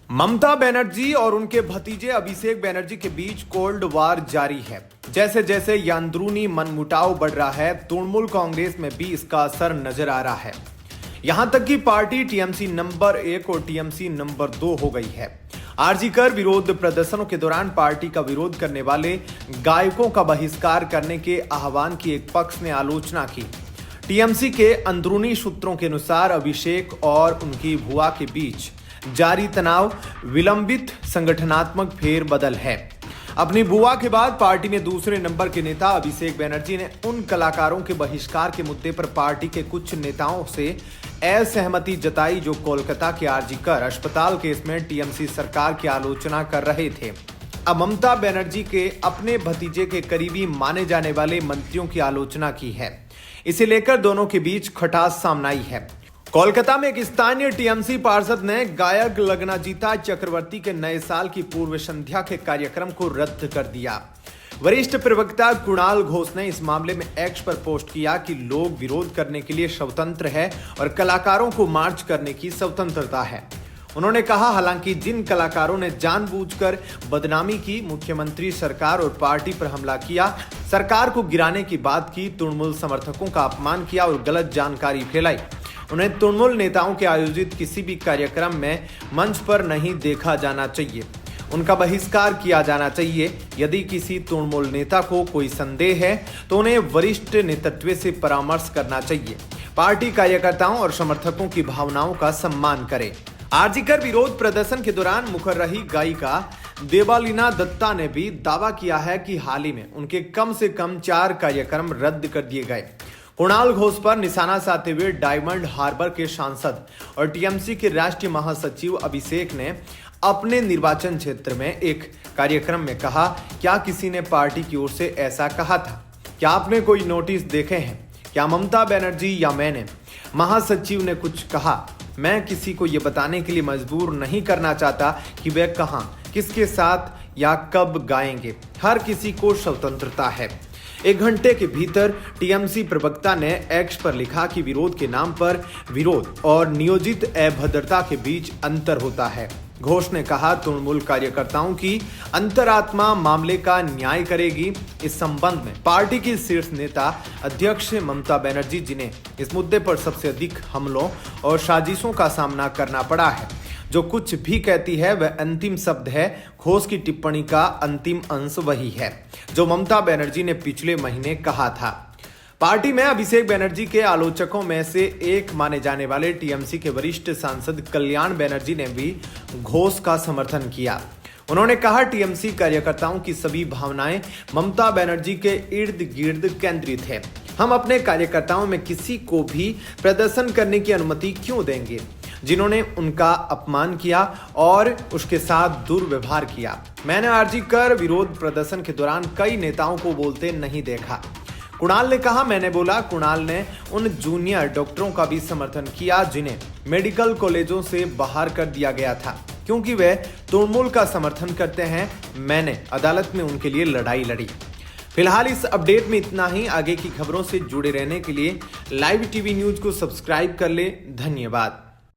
ममता बनर्जी और उनके भतीजे अभिषेक बनर्जी के बीच कोल्ड वार जारी है। जैसे जैसे यह अंदरूनी मनमुटाव बढ़ रहा है, तृणमूल कांग्रेस में भी इसका असर नजर आ रहा है। यहां तक कि पार्टी टीएमसी नंबर 1 और टीएमसी नंबर 2 हो गई है। आरजी कर विरोध प्रदर्शनों के दौरान पार्टी का विरोध करने वाले गायकों का बहिष्कार करने के आह्वान की एक पक्ष ने आलोचना की। टीएमसी के अंदरूनी सूत्रों के अनुसार अभिषेक और उनकी भुआ के बीच जारी तनाव विलंबित संगठनात्मक फेरबदल है। अपनी बुआ के बाद पार्टी में दूसरे नंबर के नेता अभिषेक बनर्जी ने उन कलाकारों के बहिष्कार के मुद्दे पर पार्टी के कुछ नेताओं से असहमति जताई जो कोलकाता के आरजी कर अस्पताल केस में टीएमसी सरकार की आलोचना कर रहे थे। अब ममता बनर्जी के अपने भतीजे के करीबी माने जाने वाले मंत्रियों की आलोचना की है। इसे लेकर दोनों के बीच खटास सामने आई है। कोलकाता में एक स्थानीय टीएमसी पार्षद ने गायक लगनाजीता चक्रवर्ती के नए साल की पूर्व संध्या के कार्यक्रम को रद्द कर दिया। वरिष्ठ प्रवक्ता कुणाल घोष ने इस मामले में एक्स पर पोस्ट किया कि लोग विरोध करने के लिए स्वतंत्र है और कलाकारों को मार्च करने की स्वतंत्रता है। उन्होंने कहा, हालांकि जिन कलाकारों ने जानबूझकर बदनामी की, मुख्यमंत्री सरकार और पार्टी पर हमला किया, सरकार को गिराने की बात की, तृणमूल समर्थकों का अपमान किया और गलत जानकारी फैलाई, उन्हें तृणमूल नेताओं के आयोजित किसी भी कार्यक्रम में मंच पर नहीं देखा जाना चाहिए। उनका बहिष्कार किया जाना चाहिए। यदि किसी तृणमूल नेता को कोई संदेह है तो उन्हें वरिष्ठ नेतृत्व से परामर्श करना चाहिए। पार्टी कार्यकर्ताओं और समर्थकों की भावनाओं का सम्मान करे। आरजी कर विरोध प्रदर्शन के दौरान मुखर रही गायिका देवालीना दत्ता ने भी दावा किया है कि हाल ही में उनके कम से कम 4 कार्यक्रम रद्द कर दिए गए। कुणाल घोष पर निशाना साधते हुए डायमंड हार्बर के सांसद और टीएमसी के राष्ट्रीय महासचिव अभिषेक ने अपने निर्वाचन क्षेत्र में एक कार्यक्रम में कहा, क्या किसी ने पार्टी की ओर से ऐसा कहा था? क्या आपने कोई नोटिस देखे हैं? क्या ममता बनर्जी या मैंने? महासचिव ने कुछ कहा। मैं किसी को यह बताने के लिए मजबूर नहीं करना चाहता कि वे कहां, किसके साथ या कब गाएंगे। हर किसी को स्वतंत्रता है। 1 घंटे के भीतर टीएमसी प्रवक्ता ने एक्स पर लिखा कि विरोध के नाम पर विरोध और नियोजित अभद्रता के बीच अंतर होता है। घोष ने कहा, तृणमूल कार्यकर्ताओं की अंतरात्मा मामले का न्याय करेगी। इस संबंध में पार्टी की शीर्ष नेता अध्यक्ष ममता बनर्जी, जिन्हें इस मुद्दे पर सबसे अधिक हमलों और साजिशों का सामना करना पड़ा है, जो कुछ भी कहती है वह अंतिम शब्द है। घोष की टिप्पणी का अंतिम अंश वही है जो ममता बनर्जी ने पिछले महीने कहा था। पार्टी में अभिषेक बनर्जी के आलोचकों में से एक माने जाने वाले टीएमसी के वरिष्ठ सांसद कल्याण बनर्जी ने भी घोष का समर्थन किया। उन्होंने कहा, टीएमसी कार्यकर्ताओं की सभी भावनाएं ममता बनर्जी के इर्द गिर्द केंद्रित है। हम अपने कार्यकर्ताओं में किसी को भी प्रदर्शन करने की अनुमति क्यों देंगे जिन्होंने उनका अपमान किया और उसके साथ दुर्व्यवहार किया। मैंने आरजी कर विरोध प्रदर्शन के दौरान कई नेताओं को बोलते नहीं देखा। कुणाल ने कहा, मैंने बोला। कुणाल ने उन जूनियर डॉक्टरों का भी समर्थन किया जिन्हें मेडिकल कॉलेजों से बाहर कर दिया गया था क्योंकि वे तृणमूल का समर्थन करते हैं। मैंने अदालत में उनके लिए लड़ाई लड़ी। फिलहाल इस अपडेट में इतना ही। आगे की खबरों से जुड़े रहने के लिए लाइव टीवी न्यूज को सब्सक्राइब कर ले। धन्यवाद।